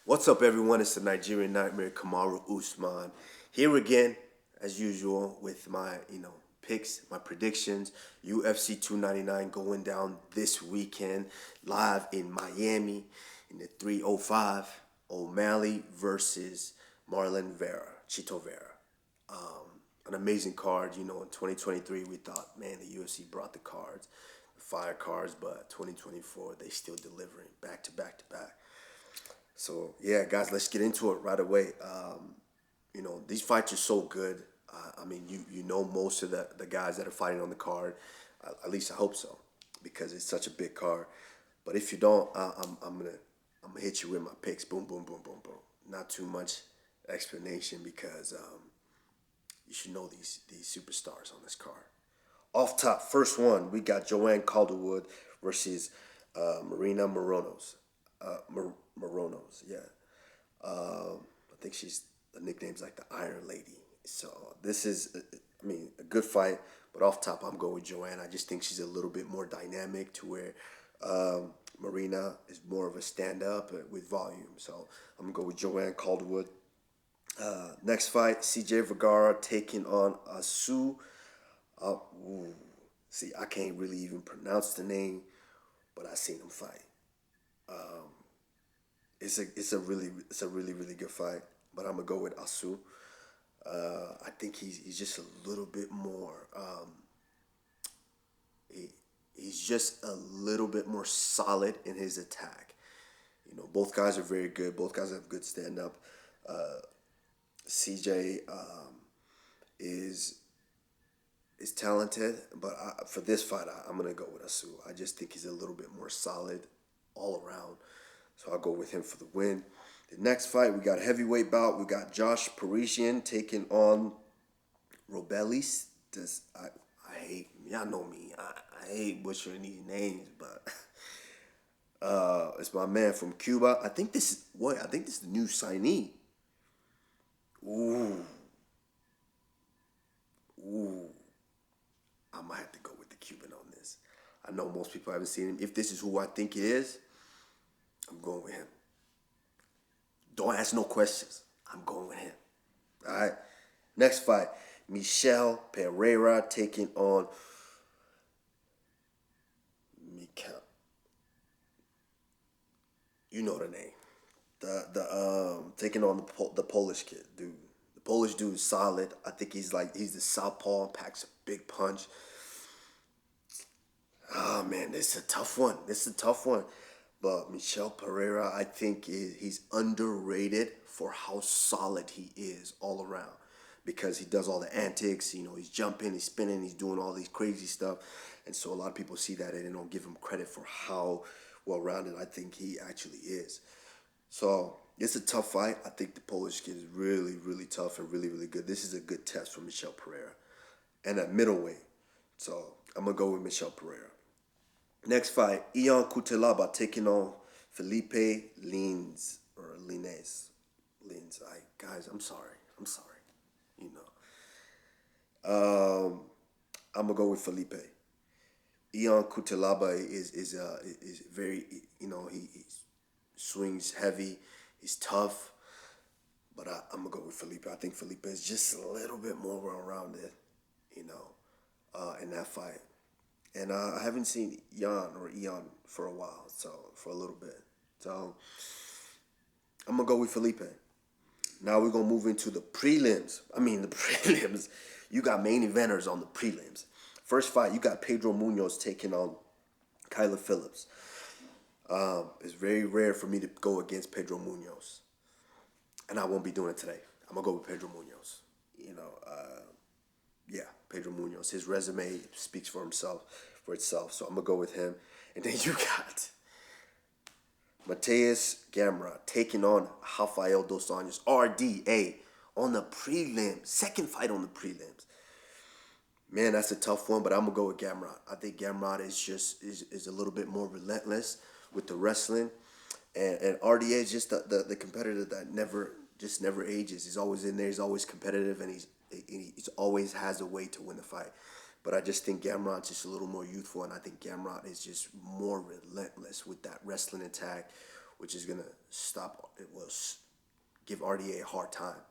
What's up, everyone? It's the Nigerian Nightmare, Kamaru Usman, here again, as usual, with my picks, my predictions. UFC 299 going down this weekend, live in Miami, in the 305. O'Malley versus Marlon Vera, Chito Vera. An amazing card. In 2023 we thought, man, the UFC brought the cards, the fire cards, but 2024 they still delivering back to back to back. So yeah, guys, let's get into it right away. These fights are so good. You know most of the guys that are fighting on the card. At least I hope so, because it's such a big card. But if you don't, I'm gonna hit you with my picks. Boom, boom, boom, boom, boom. Not too much explanation because you should know these superstars on this card. Off top, first one, we got Joanne Calderwood versus Marina Moronos. Moronos, yeah. I think the nickname's like the Iron Lady. So this is, a good fight. But off top, I'm going with Joanne. I just think she's a little bit more dynamic to where Marina is more of a stand-up with volume. So I'm going to go with Joanne Calderwood. Next fight, CJ Vagara taking on Asu. See, I can't really even pronounce the name, but I seen him fight. It's a really good fight, but I'm gonna go with Asu. I think he's just a little bit more. He's just a little bit more solid in his attack. Both guys are very good. Both guys have good stand up. CJ is talented, but for this fight, I'm gonna go with Asu. I just think he's a little bit more solid all around. So I'll go with him for the win. The next fight, we got heavyweight bout. We got Josh Parisian taking on Robelis. I hate, y'all know me. I hate butchering these names, but it's my man from Cuba. I think this is the new signee. Ooh. I might have to go with the Cuban on this. I know most people haven't seen him. If this is who I think it is, I'm going with him. Don't ask no questions. I'm going with him. All right. Next fight, Michel Pereira taking on Mika. You know the name. Taking on the Polish kid, dude. The Polish dude is solid. I think he's the southpaw, packs a big punch. Oh man, this is a tough one. But Michel Pereira, I think he's underrated for how solid he is all around. Because he does all the antics, he's jumping, he's spinning, he's doing all these crazy stuff. And so a lot of people see that and they don't give him credit for how well-rounded I think he actually is. So it's a tough fight. I think the Polish kid is really, really tough and really, really good. This is a good test for Michel Pereira. And at middleweight. So I'm going to go with Michel Pereira. Next fight, Ion Cutelaba taking on Felipe Lins. Guys, I'm sorry. I'm gonna go with Felipe. Ion Cutelaba is very, he swings heavy, he's tough, but I'm gonna go with Felipe. I think Felipe is just a little bit more well-rounded, in that fight. And I haven't seen Ion for a while, for a little bit. So I'm gonna go with Felipe. Now we're gonna move into the prelims. The prelims. You got main eventers on the prelims. First fight, you got Pedro Munoz taking on Kyler Phillips. It's very rare for me to go against Pedro Munoz, and I won't be doing it today. I'm gonna go with Pedro Munoz. Pedro Munoz. His resume speaks for itself. So I'm gonna go with him. And then you got Mateus Gamrot taking on Rafael Dos Anjos, RDA, on the prelims. Second fight on the prelims. Man, that's a tough one, but I'm gonna go with Gamrot. I think Gamrot is a little bit more relentless with the wrestling, and RDA is just the competitor that never ages. He's always in there. He's always competitive, and he's always has a way to win the fight. But I just think Gamrot's just a little more youthful, and I think Gamrot is just more relentless with that wrestling attack, which is going to give RDA a hard time.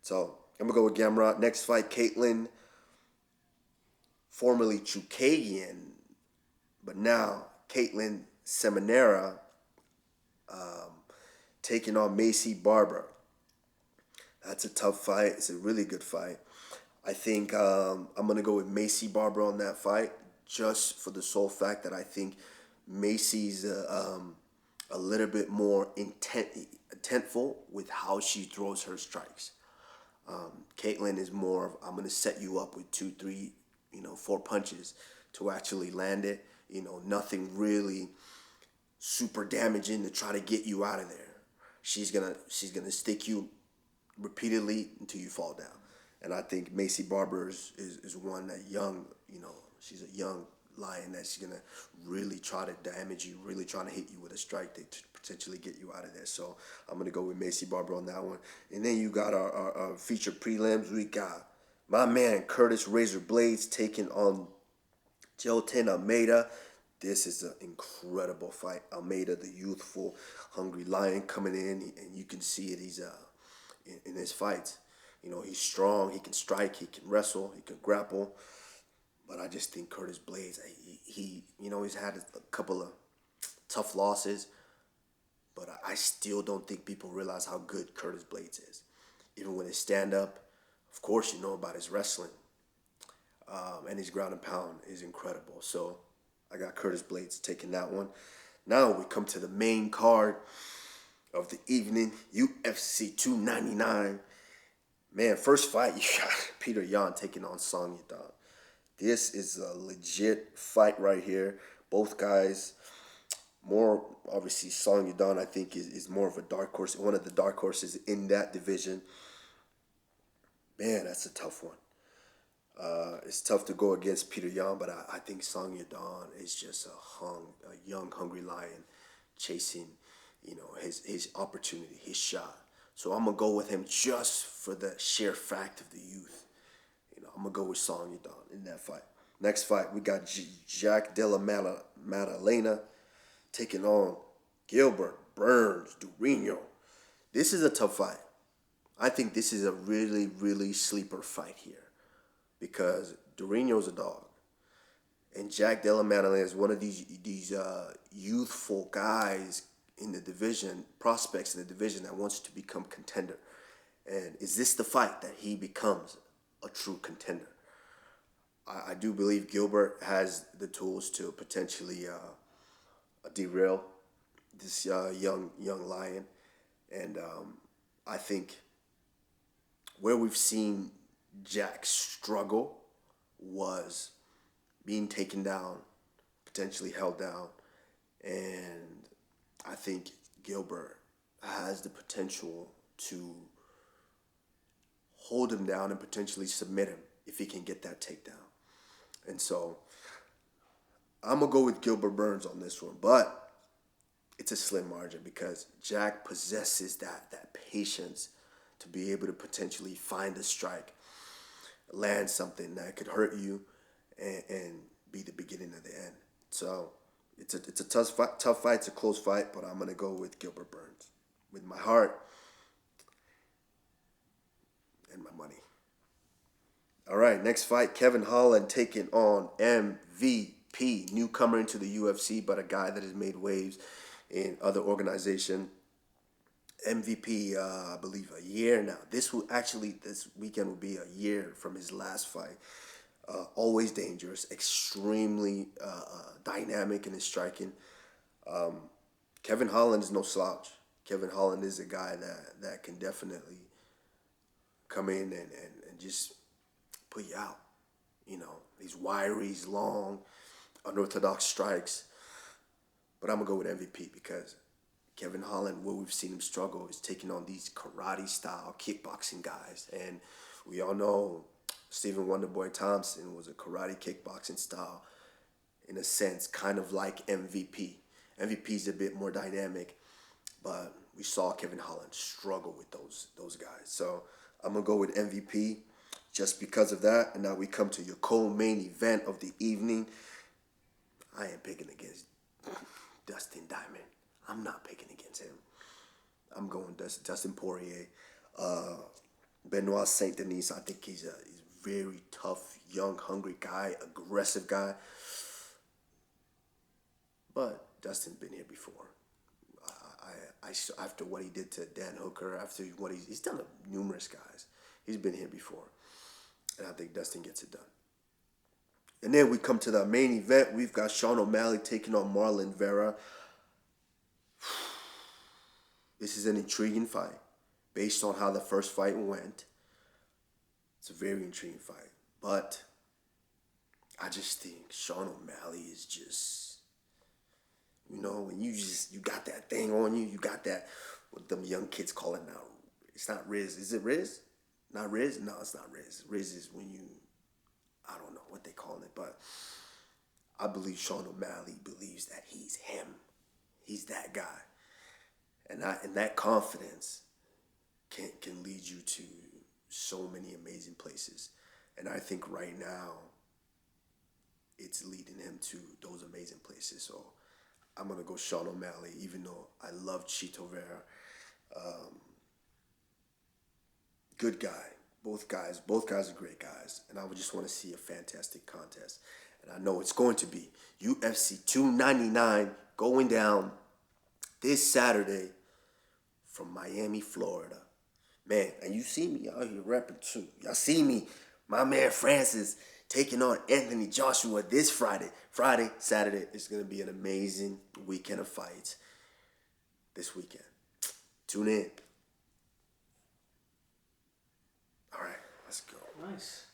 So I'm going to go with Gamrot. Next fight, Caitlin, formerly Chukagian, but now Caitlin Seminara, taking on Macy Barber. That's a tough fight. It's a really good fight. I think I'm going to go with Macy Barber on that fight, just for the sole fact that I think Macy's a little bit more intentful with how she throws her strikes. Caitlin is more of, I'm going to set you up with 2, 3, 4 punches to actually land it. Nothing really super damaging to try to get you out of there. She's gonna stick you repeatedly until you fall down. And I think Macy Barber is one that young, she's a young lion that she's gonna really try to damage you, really trying to hit you with a strike to potentially get you out of there. So I'm gonna go with Macy Barber on that one. And then you got our featured prelims. We got my man Curtis Razor Blaydes taking on Joanne Almeida. This is an incredible fight. Almeida, the youthful, hungry lion, coming in, and you can see it. He's in his fights. He's strong. He can strike. He can wrestle. He can grapple. But I just think Curtis Blaydes, he's had a couple of tough losses, but I still don't think people realize how good Curtis Blaydes is. Even when his stand-up, of course, you know about his wrestling, and his ground and pound is incredible. So I got Curtis Blaydes taking that one. Now we come to the main card of the evening, UFC 299. Man, first fight, you got Peter Yan taking on Song Yadong. This is a legit fight right here. Both guys, more obviously Song Yadong, I think, is more of a dark horse, one of the dark horses in that division. Man, that's a tough one. It's tough to go against Peter Yan, but I think Song Yadong is just a young, hungry lion chasing, his opportunity, his shot. So I'm going to go with him just for the sheer fact of the youth. I'm going to go with Song Yadong in that fight. Next fight, we got Jack Della Maddalena taking on Gilbert Burns Durinho. This is a tough fight. I think this is a really, really sleeper fight here, because Durinho's a dog, and Jack Della Maddalena is one of these youthful guys in the division, prospects in the division that wants to become contender. And is this the fight that he becomes a true contender? I do believe Gilbert has the tools to potentially derail this young lion, and I think where we've seen Jack struggle was being taken down, potentially held down, and I think Gilbert has the potential to hold him down and potentially submit him if he can get that takedown. And so I'm going to go with Gilbert Burns on this one, but it's a slim margin because Jack possesses that patience to be able to potentially find a strike, land something that could hurt you, and be the beginning of the end. So it's a tough fight. It's a close fight, but I'm going to go with Gilbert Burns with my heart and my money. All right, next fight, Kevin Holland taking on MVP, newcomer into the UFC, but a guy that has made waves in other organization. MVP, I believe, a year now. This weekend will be a year from his last fight. Always dangerous, extremely dynamic in his striking. Kevin Holland is no slouch. Kevin Holland is a guy that can definitely come in and just put you out. He's wiry, he's long, unorthodox strikes. But I'm going to go with MVP because Kevin Holland, where we've seen him struggle, is taking on these karate-style kickboxing guys. And we all know Stephen Wonderboy Thompson was a karate kickboxing style, in a sense, kind of like MVP. MVP's a bit more dynamic, but we saw Kevin Holland struggle with those guys. So I'm going to go with MVP just because of that. And now we come to your co-main event of the evening. I am picking against Dustin Diamond. I'm not picking against him. I'm going Dustin Poirier. Benoit Saint Denis, I think he's a very tough, young, hungry guy, aggressive guy. But Dustin's been here before. After what he did to Dan Hooker, after what he's done to numerous guys, he's been here before, and I think Dustin gets it done. And then we come to the main event. We've got Sean O'Malley taking on Marlon Vera. This is an intriguing fight, based on how the first fight went. It's a very intriguing fight, but I just think Sean O'Malley is just. You know, when you got that thing on you, you got that, what them young kids call it now. It's not Riz. Is it Riz? Not Riz? No, it's not Riz. Riz is when you, I don't know what they call it, but I believe Sean O'Malley believes that he's him. He's that guy. And that confidence can lead you to so many amazing places. And I think right now, it's leading him to those amazing places. So I'm going to go Sean O'Malley, even though I love Chito Vera. Good guy. Both guys are great guys. And I would just want to see a fantastic contest. And I know it's going to be UFC 299 going down this Saturday from Miami, Florida. Man, and you see me out here repping too. Y'all see me, my man Francis, taking on Anthony Joshua this Friday. Saturday is going to be an amazing weekend of fights this weekend. Tune in. All right, let's go. Nice.